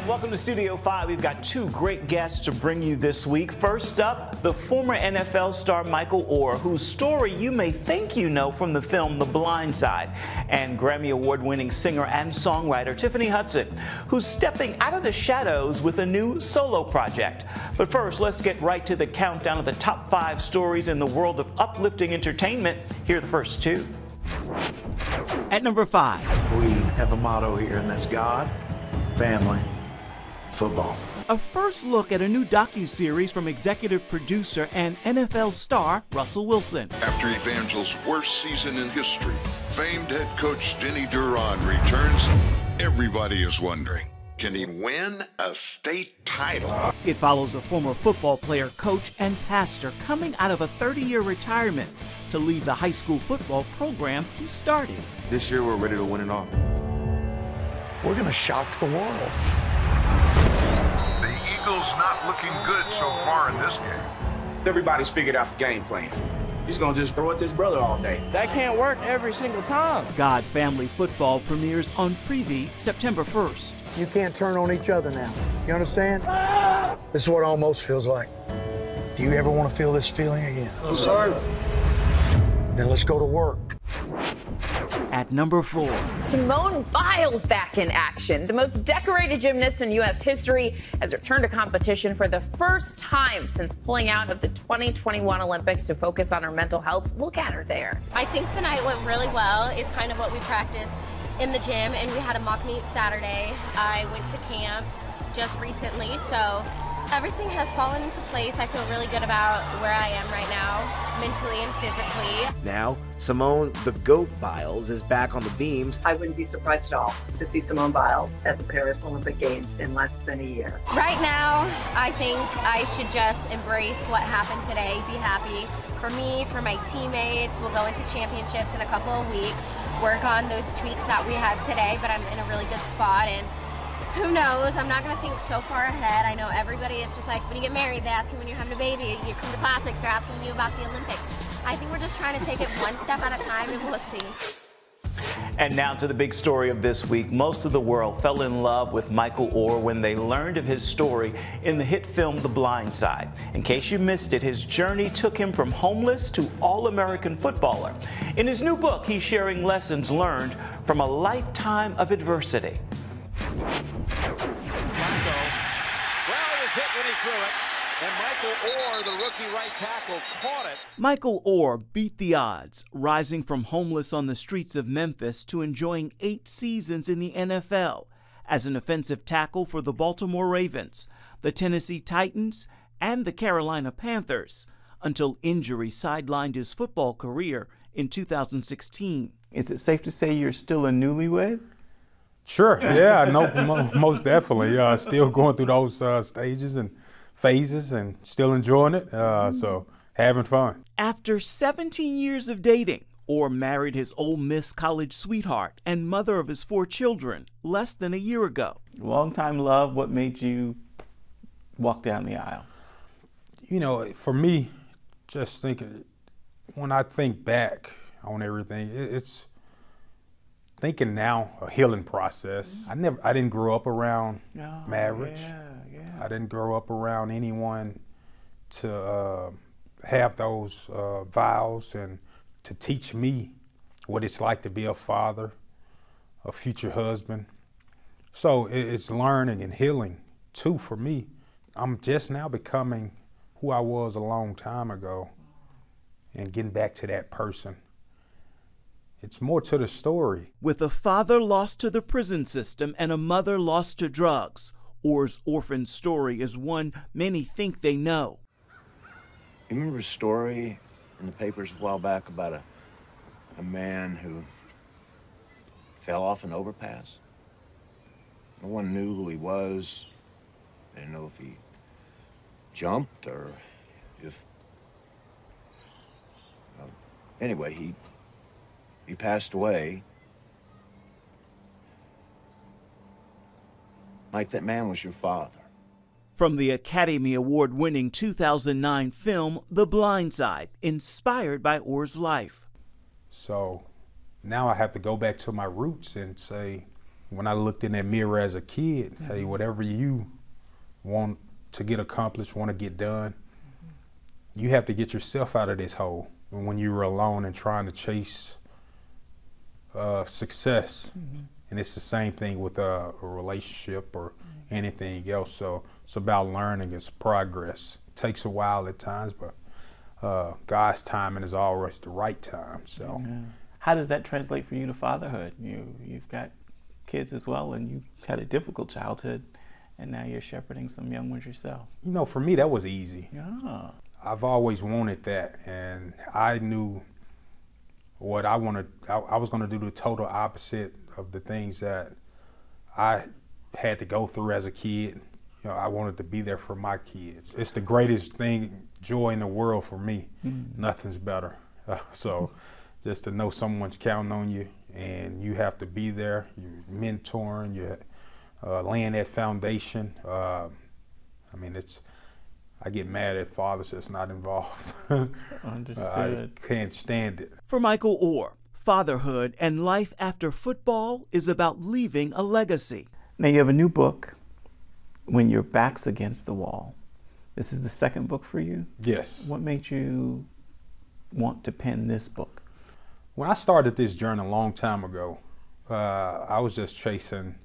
Welcome to Studio 5. We've got two great guests to bring you this week. First up, the former NFL star Michael Oher, whose story you may think you know from the film The Blind Side, and Grammy Award-winning singer and songwriter Tiffany Hudson, who's stepping out of the shadows with a new solo project. But first, let's get right to the countdown of the top 5 stories in the world of uplifting entertainment. Here are the first 2. At number 5. We have a motto here, and that's God, family, football. A first look at a new docuseries from executive producer and NFL star Russell Wilson. After Evangel's worst season in history, famed head coach Denny Duran returns. Everybody is wondering, can he win a state title? It follows a former football player, coach, and pastor coming out of a 30-year retirement to lead the high school football program he started. This year, we're ready to win it all. We're going to shock the world. The Eagles not looking good so far in this game. Everybody's figured out the game plan. He's going to just throw it to his brother all day. That can't work every single time. God Family Football premieres on Freevee September 1st. You can't turn on each other now. You understand? This is what it almost feels like. Do you ever want to feel this feeling again? Sorry. Then let's go to work. At number 4. Simone Biles back in action. The most decorated gymnast in U.S. history has returned to competition for the first time since pulling out of the 2021 Olympics to focus on her mental health. Look at her there. I think the night went really well. It's kind of what we practiced in the gym, and we had a mock meet Saturday. I went to camp just recently, so everything has fallen into place. I feel really good about where I am right now, mentally and physically. Now, Simone the GOAT Biles is back on the beams. I wouldn't be surprised at all to see Simone Biles at the Paris Olympic Games in less than a year. Right now, I think I should just embrace what happened today, be happy. For me, for my teammates, we'll go into championships in a couple of weeks, work on those tweaks that we had today, but I'm in a really good spot, and who knows? I'm not going to think so far ahead. I know everybody, it's just like when you get married, they ask you when you're having a baby. You come to classics, they're asking you about the Olympics. I think we're just trying to take it one step at a time, and we'll see. And now to the big story of this week. Most of the world fell in love with Michael Oher when they learned of his story in the hit film The Blind Side. In case you missed it, his journey took him from homeless to All-American footballer. In his new book, he's sharing lessons learned from a lifetime of adversity. Hit when he threw it, and Michael Oher, the rookie right tackle, caught it. Michael Oher beat the odds, rising from homeless on the streets of Memphis to enjoying 8 seasons in the NFL as an offensive tackle for the Baltimore Ravens, the Tennessee Titans, and the Carolina Panthers, until injury sidelined his football career in 2016. Is it safe to say you're still a newlywed? Sure, yeah, no, most definitely. Still going through those stages and phases and still enjoying it, so having fun. After 17 years of dating, Oher married his Ole Miss college sweetheart and mother of his 4 children less than a year ago. Long-time love, what made you walk down the aisle? You know, for me, just thinking, when I think back on everything, it's thinking now a healing process. I didn't grow up around marriage. I didn't grow up around anyone to have those vows and to teach me what it's like to be a father, a future husband. So it's learning and healing too for me. I'm just now becoming who I was a long time ago and getting back to that person. It's more to the story. With a father lost to the prison system and a mother lost to drugs, Oher's orphan story is one many think they know. You remember a story in the papers a while back about a man who fell off an overpass? No one knew who he was. They didn't know if he jumped or if... anyway, he passed away. Mike, that man was your father. From the Academy Award-winning 2009 film, The Blind Side, inspired by Oher's life. So now I have to go back to my roots and say, when I looked in that mirror as a kid, hey, whatever you want to get accomplished, want to get done, you have to get yourself out of this hole. And when you were alone and trying to chase success, and it's the same thing with a relationship or anything else. So it's about learning, it's progress. It takes a while at times, but God's timing is always the right time. So, how does that translate for you to fatherhood? You've got kids as well, and you had a difficult childhood, and now you're shepherding some young ones yourself. You know, for me, that was easy. Yeah. I've always wanted that, and I knew what I wanted. I was going to do the total opposite of the things that I had to go through as a kid. You know, I wanted to be there for my kids. It's the greatest thing, joy in the world for me. Nothing's better. So just to know someone's counting on you and you have to be there, you're mentoring, you're laying that foundation. I mean, I get mad at fathers that's not involved. Understood. I can't stand it. For Michael Oher, fatherhood and life after football is about leaving a legacy. Now you have a new book, When Your Back's Against the Wall. This is the second book for you? Yes. What made you want to pen this book? When I started this journey a long time ago, I was just chasing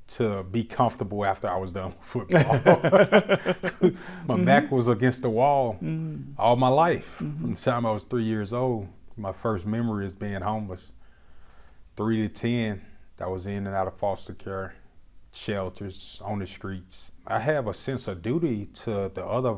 to be comfortable after I was done with football. My back was against the wall all my life. From the time I was 3 years old, my first memory is being homeless. 3 to 10, I was in and out of foster care, shelters, on the streets. I have a sense of duty to the other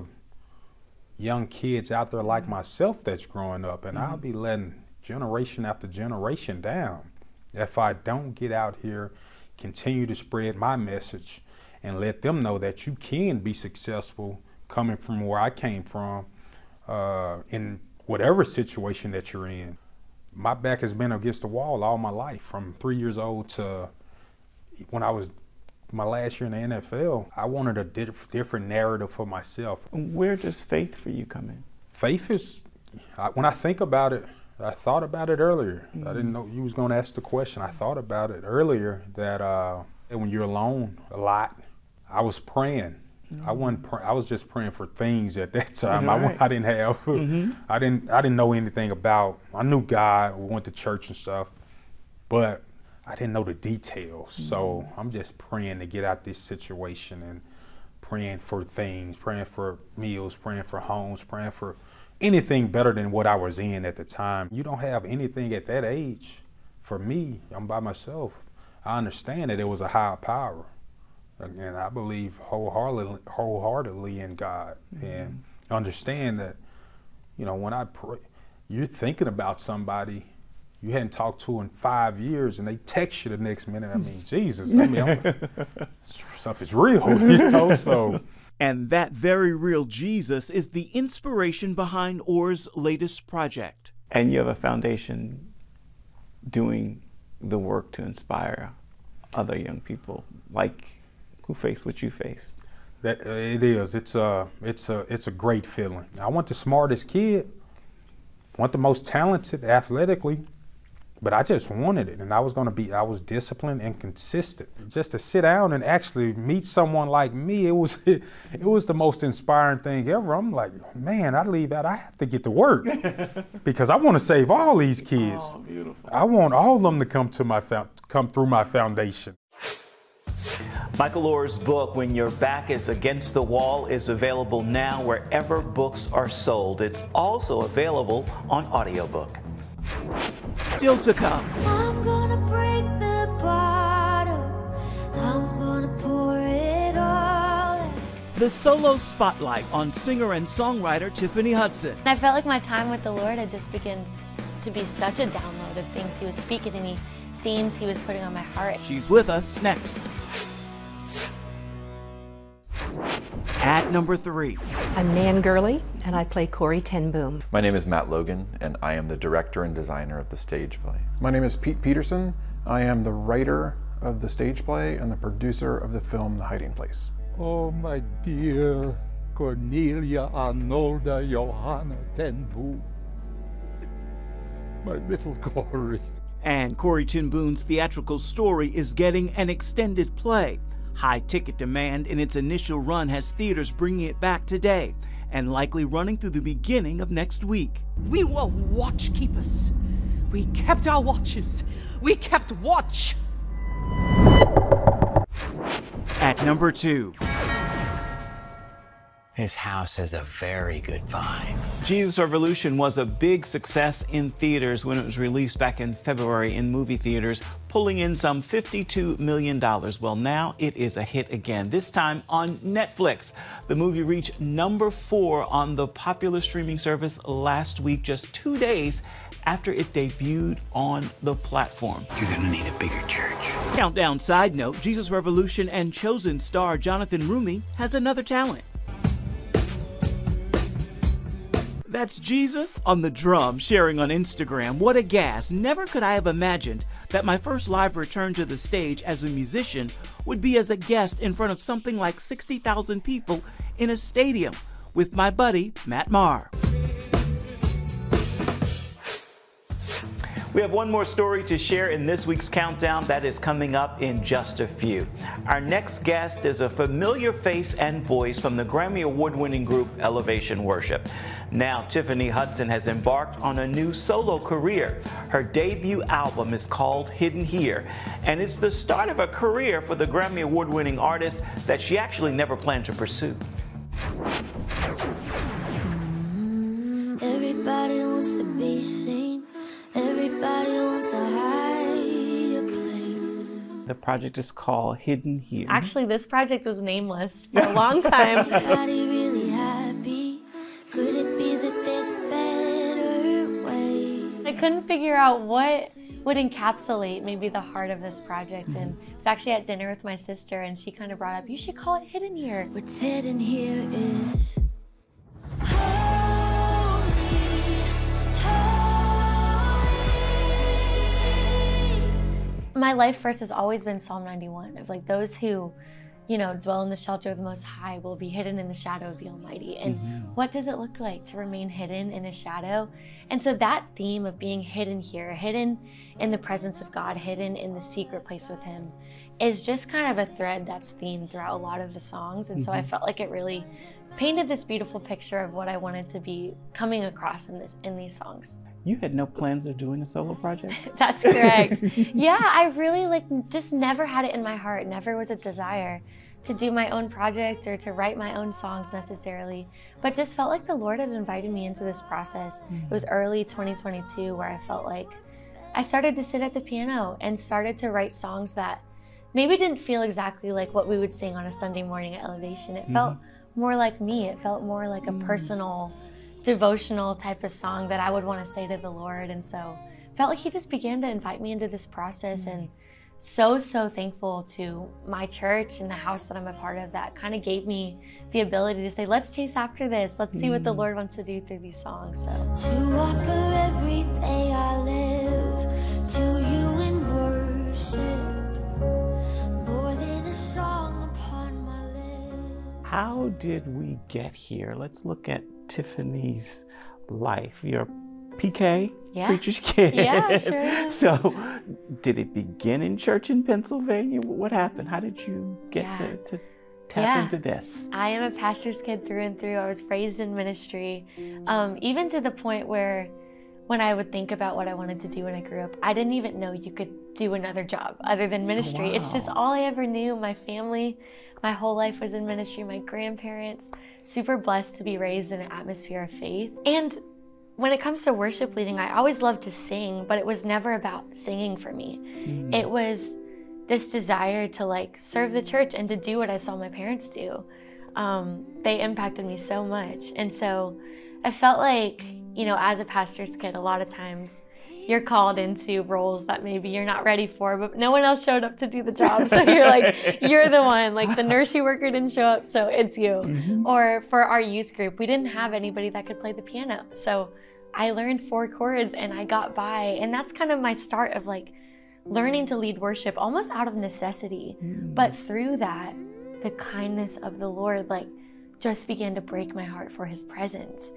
young kids out there like myself that's growing up, and I'll be letting generation after generation down if I don't get out here, continue to spread my message and let them know that you can be successful coming from where I came from in whatever situation that you're in. My back has been against the wall all my life, from 3 years old to when I was my last year in the NFL. I wanted a different narrative for myself. Where does faith for you come in? Faith is, when I think about it, I thought about it earlier. I didn't know you was going to ask the question. I thought about it earlier that when you're alone a lot, I was praying. I was just praying for things at that time. I didn't have. I didn't know anything about. I knew God. We went to church and stuff, but I didn't know the details. So I'm just praying to get out this situation and praying for things, praying for meals, praying for homes, praying for anything better than what I was in at the time. You don't have anything at that age. For me, I'm by myself. I understand that it was a higher power. And I believe wholeheartedly in God, and understand that, you know, when I pray, you're thinking about somebody you hadn't talked to in 5 years, and they text you the next minute. I mean, Jesus, I mean, stuff is real, you know, so. And that very real Jesus is the inspiration behind Oher's latest project. And you have a foundation doing the work to inspire other young people like who face what you face. That it is. It's a great feeling. I want the smartest kid, want the most talented athletically, but I just wanted it, and I was disciplined and consistent. Just to sit down and actually meet someone like me, it was the most inspiring thing ever. I'm like, man, I leave out, I have to get to work because I want to save all these kids. Oh, beautiful. I want all of them to come through my foundation. Michael Oher's book, When Your Back is Against the Wall, is available now wherever books are sold. It's also available on audiobook. Still to come. I'm gonna break the bottle. I'm gonna pour it all out. The solo spotlight on singer and songwriter Tiffany Hudson. I felt like my time with the Lord had just begun to be such a download of things He was speaking to me, themes He was putting on my heart. She's with us next. At number 3. I'm Nan Gurley, and I play Corey Ten Boom. My name is Matt Logan, and I am the director and designer of the stage play. My name is Pete Peterson. I am the writer of the stage play and the producer of the film The Hiding Place. Oh, my dear Cornelia Arnolda Johanna Ten Boom. My little Corey. And Corrie ten Boom's theatrical story is getting an extended play. High ticket demand in its initial run has theaters bringing it back today and likely running through the beginning of next week. We were watch keepers. We kept our watches. We kept watch. At number 2. This house has a very good vibe. Jesus Revolution was a big success in theaters when it was released back in February in movie theaters, pulling in some $52 million. Well, now it is a hit again, this time on Netflix. The movie reached number 4 on the popular streaming service last week, just 2 days after it debuted on the platform. You're gonna need a bigger church. Countdown side note, Jesus Revolution and Chosen star Jonathan Rumi has another talent. That's Jesus on the drum, sharing on Instagram. What a gas. Never could I have imagined that my first live return to the stage as a musician would be as a guest in front of something like 60,000 people in a stadium with my buddy, Matt Maher. We have one more story to share in this week's countdown that is coming up in just a few. Our next guest is a familiar face and voice from the Grammy Award-winning group Elevation Worship. Now, Tiffany Hudson has embarked on a new solo career. Her debut album is called Hidden Here, and it's the start of a career for the Grammy Award-winning artist that she actually never planned to pursue. Everybody wants to be seen. Everybody wants a higher place. The project is called Hidden Here. Actually, this project was nameless for a long time. Everybody really happy. Could it be that there's a better way? I couldn't figure out what would encapsulate maybe the heart of this project. And I was actually at dinner with my sister, and she kind of brought up, you should call it Hidden Here. What's hidden here is my life verse has always been Psalm 91, of like those who, you know, dwell in the shelter of the Most High will be hidden in the shadow of the Almighty. And what does it look like to remain hidden in a shadow? And so that theme of being hidden here, hidden in the presence of God, hidden in the secret place with Him, is just kind of a thread that's themed throughout a lot of the songs. And so I felt like it really painted this beautiful picture of what I wanted to be coming across in these songs. You had no plans of doing a solo project? That's correct. Yeah, I really just never had it in my heart, never was a desire to do my own project or to write my own songs necessarily, but just felt like the Lord had invited me into this process. It was early 2022 where I felt like I started to sit at the piano and started to write songs that maybe didn't feel exactly like what we would sing on a Sunday morning at Elevation. It felt more like me. It felt more like a personal, devotional type of song that I would want to say to the Lord. And so felt like He just began to invite me into this process, and so thankful to my church and the house that I'm a part of that kind of gave me the ability to say, let's chase after this. Let's see what the Lord wants to do through these songs. So to offer every day I live to you in worship, more than a song upon my lips. How did we get here? Let's look at Tiffany's life. You're PK, preacher's kid. Yeah, sure. So did it begin in church in Pennsylvania? What happened? How did you get to tap into this? I am a pastor's kid through and through. I was raised in ministry, even to the point where when I would think about what I wanted to do when I grew up, I didn't even know you could do another job other than ministry. It's just all I ever knew. My family, my whole life was in ministry. My grandparents, super blessed to be raised in an atmosphere of faith. And when it comes to worship leading, I always loved to sing, but it was never about singing for me. It was this desire to serve the church and to do what I saw my parents do. They impacted me so much. And so I felt like, you know, as a pastor's kid, a lot of times you're called into roles that maybe you're not ready for, but no one else showed up to do the job. So you're like, you're the one, like the nursery worker didn't show up, so it's you. Or for our youth group, we didn't have anybody that could play the piano. So I learned 4 chords and I got by. And that's kind of my start of learning to lead worship almost out of necessity. But through that, the kindness of the Lord just began to break my heart for His presence.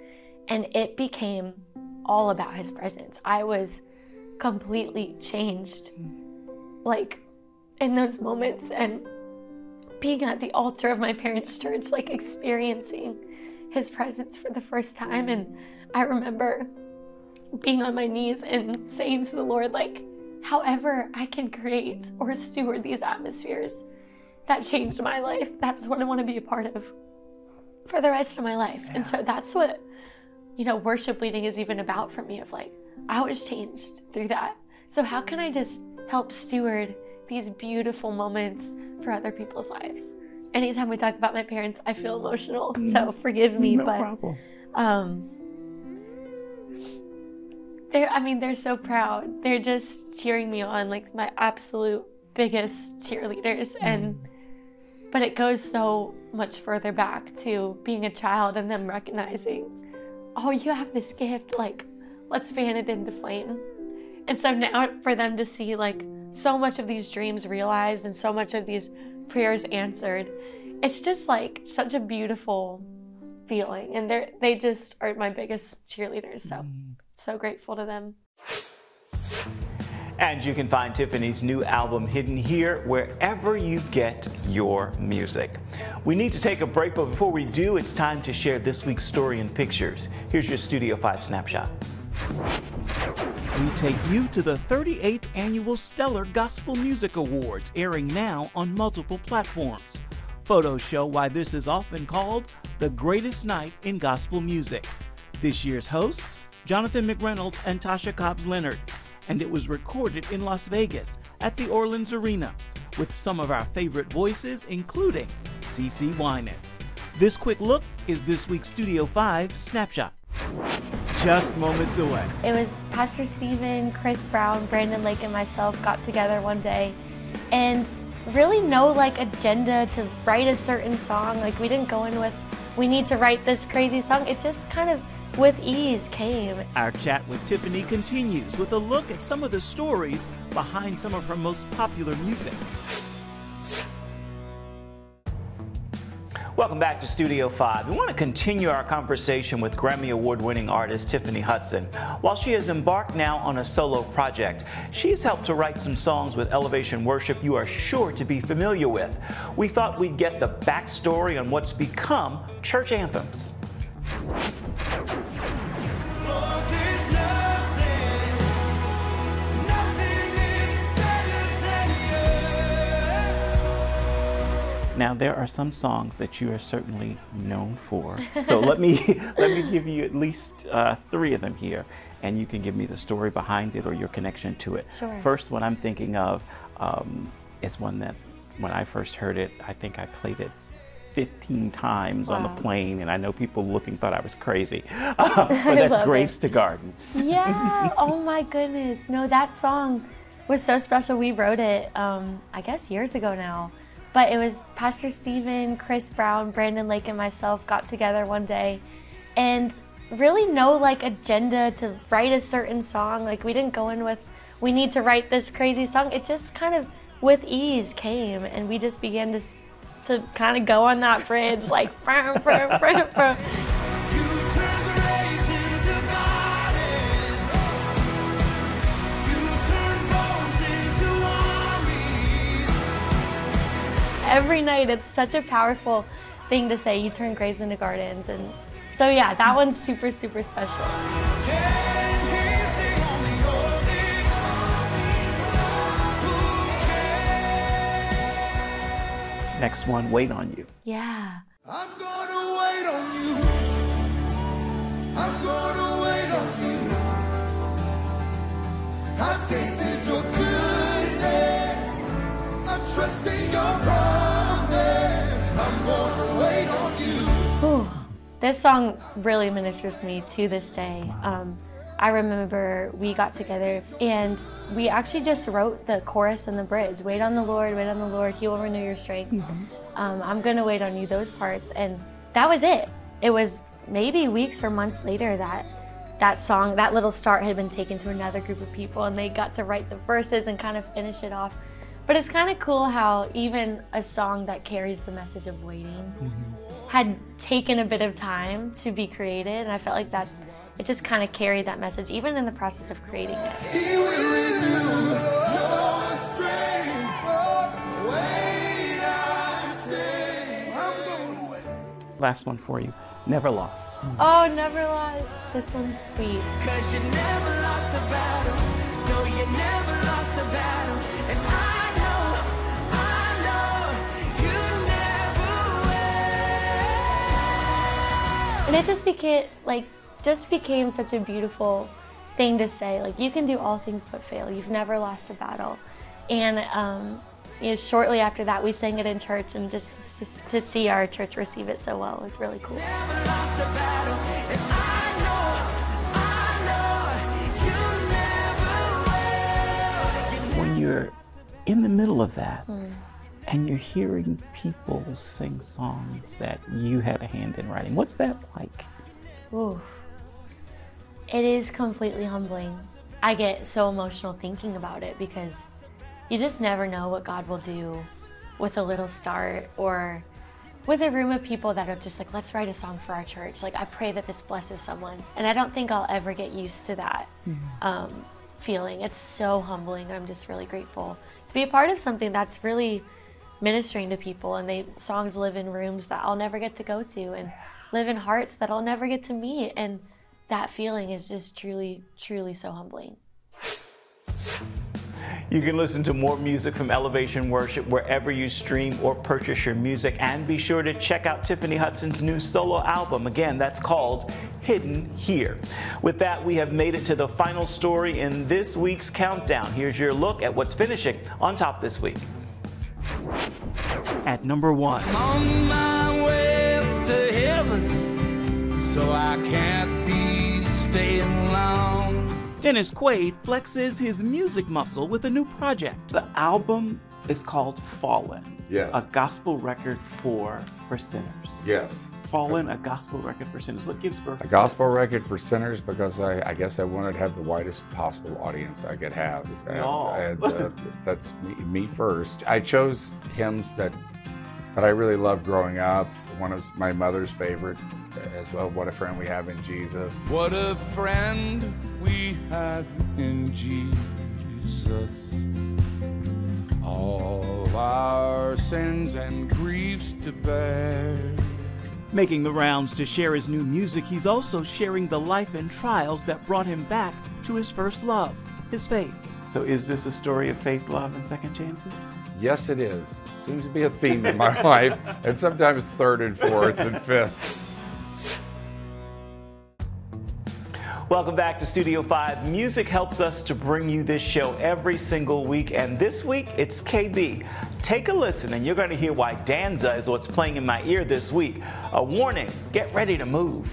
And it became all about His presence. I was completely changed, like in those moments, and being at the altar of my parents' church, like experiencing his presence for the first time. And I remember being on my knees and saying to the Lord, like, however I can create or steward these atmospheres that changed my life, that's what I want to be a part of for the rest of my life. And so that's what, you know, worship leading is even about for me, of like, I was changed through that. So how can I just help steward these beautiful moments for other people's lives? Anytime we talk about my parents, I feel emotional, so forgive me. No but problem. they're so proud. They're just cheering me on, like my absolute biggest cheerleaders. But it goes so much further back to being a child and them recognizing, oh, you have this gift, like, let's fan it into flame. And so now for them to see like so much of these dreams realized and so much of these prayers answered, it's just like such a beautiful feeling. And they just are my biggest cheerleaders. So grateful to them. And you can find Tiffany's new album Hidden Here wherever you get your music. We need to take a break, but before we do, it's time to share this week's story and pictures. Here's your Studio 5 snapshot. We take you to the 38th Annual Stellar Gospel Music Awards, airing now on multiple platforms. Photos show why this is often called the greatest night in gospel music. This year's hosts, Jonathan McReynolds and Tasha Cobbs-Leonard, and it was recorded in Las Vegas at the Orleans Arena with some of our favorite voices, including CeCe Winans. This quick look is this week's Studio 5 snapshot. Just moments away. It was Pastor Stephen, Chris Brown, Brandon Lake, and myself got together one day, and really no like agenda to write a certain song. Like, we didn't go in with, we need to write this crazy song. It just kind of with ease came. Our chat with Tiffany continues with a look at some of the stories behind some of her most popular music. Welcome back to Studio 5. We want to continue our conversation with Grammy Award-winning artist Tiffany Hudson. While she has embarked now on a solo project, she's helped to write some songs with Elevation Worship you are sure to be familiar with. We thought we'd get the backstory on what's become church anthems. Now, there are some songs that you are certainly known for. So let me give you at least 3 of them here, and you can give me the story behind it or your connection to it. Sure. First one I'm thinking of is one that when I first heard it, I think I played it 15 times on the plane, and I know people looking thought I was crazy. But that's Grace to Gardens. Yeah, oh my goodness. No, that song was so special. We wrote it, I guess years ago now. But it was Pastor Stephen, Chris Brown, Brandon Lake, and myself got together one day, and really no like agenda to write a certain song. Like, we didn't go in with, we need to write this crazy song. It just kind of with ease came, and we just began to kind of go on that bridge like brum, brum, brum, brum. Every night, it's such a powerful thing to say. You turn graves into gardens. And so yeah, that one's super, super special. Next one, Wait on You. Yeah. I'm gonna wait on you. I'm gonna wait on you. I've tasted your goodness. I'm trusting your promise. I'm gonna wait on you. Ooh, this song really ministers to me to this day. I remember we got together and we actually just wrote the chorus and the bridge. Wait on the Lord, He will renew your strength. I'm gonna wait on you, those parts. And that was it. It was maybe weeks or months later that song, that little start had been taken to another group of people, and they got to write the verses and kind of finish it off. But it's kind of cool how even a song that carries the message of waiting had taken a bit of time to be created, and I felt like that it just kind of carried that message, even in the process of creating it. Last one for you. Never lost. Oh, never lost. This one's sweet. 'Cause you never lost a battle. No, you never lost a battle. And I know you never will. And it just became such a beautiful thing to say. Like, you can do all things but fail. You've never lost a battle. And you know, shortly after that, we sang it in church, and just to see our church receive it so well was really cool. When you're in the middle of that, and you're hearing people sing songs that you had a hand in writing, what's that like? Ooh. It is completely humbling. I get so emotional thinking about it because you just never know what God will do with a little start, or with a room of people that are just like, let's write a song for our church. Like, I pray that this blesses someone. And I don't think I'll ever get used to that feeling. It's so humbling. I'm just really grateful to be a part of something that's really ministering to people, and songs live in rooms that I'll never get to go to, and live in hearts that I'll never get to meet. And that feeling is just truly, truly so humbling. You can listen to more music from Elevation Worship wherever you stream or purchase your music, and be sure to check out Tiffany Hudson's new solo album. Again, that's called Hidden Here. With that, we have made it to the final story in this week's countdown. Here's your look at what's finishing on top this week. At number 1. I'm on my way up to heaven, so I can't be staying long. Dennis Quaid flexes his music muscle with a new project. The album is called Fallen. Yes. A gospel record for sinners. Yes. Fallen, a gospel record for sinners. What gives birth to A gospel record for sinners, because I guess I wanted to have the widest possible audience I could have. And that's me first. I chose hymns that I really loved growing up. One of my mother's favorite as well, What a Friend We Have in Jesus. What a friend we have in Jesus. All our sins and griefs to bear. Making the rounds to share his new music, he's also sharing the life and trials that brought him back to his first love, his faith. So is this a story of faith, love, and second chances? Yes, it is. Seems to be a theme in my life, and sometimes third and fourth and fifth. Welcome back to Studio 5. Music helps us to bring you this show every single week, and this week it's KB. Take a listen and you're going to hear why Danza is what's playing in my ear this week. A warning, get ready to move.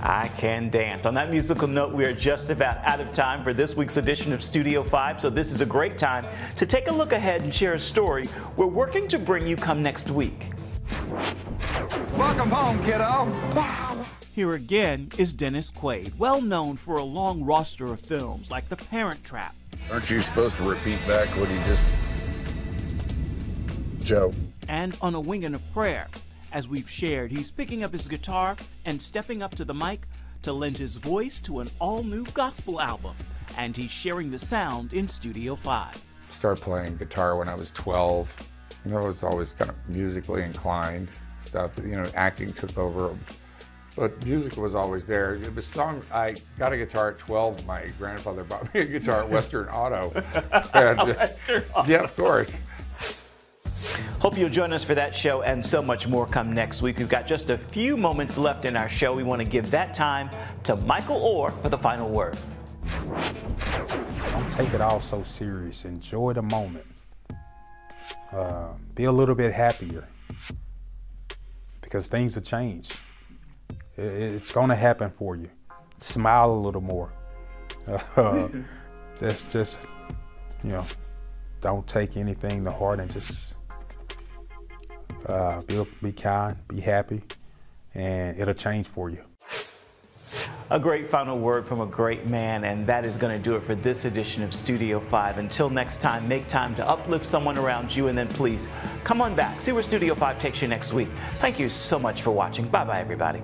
I Can Dance. On that musical note, we are just about out of time for this week's edition of Studio 5, so this is a great time to take a look ahead and share a story we're working to bring you come next week. Welcome home, kiddo. Dad. Here again is Dennis Quaid, well known for a long roster of films like The Parent Trap. Aren't you supposed to repeat back what he just... Joe. And On a Wing and a Prayer. As we've shared, he's picking up his guitar and stepping up to the mic to lend his voice to an all-new gospel album. And he's sharing the sound in Studio 5. Started playing guitar when I was 12. You know, I was always kind of musically inclined. Stuff, you know, acting took over. But music was always there. It was I got a guitar at 12. My grandfather bought me a guitar at Western Auto. And, Western Auto. Yeah, of course. Hope you'll join us for that show and so much more come next week. We've got just a few moments left in our show. We want to give that time to Michael Oher for the final word. Don't take it all so serious. Enjoy the moment. Be a little bit happier, because things will change. It's going to happen for you. Smile a little more. Just, you know, don't take anything to heart, and just Be kind, be happy, and it'll change for you. A great final word from a great man, and that is going to do it for this edition of Studio 5. Until next time, make time to uplift someone around you, and then please come on back. See where Studio 5 takes you next week. Thank you so much for watching. Bye-bye, everybody.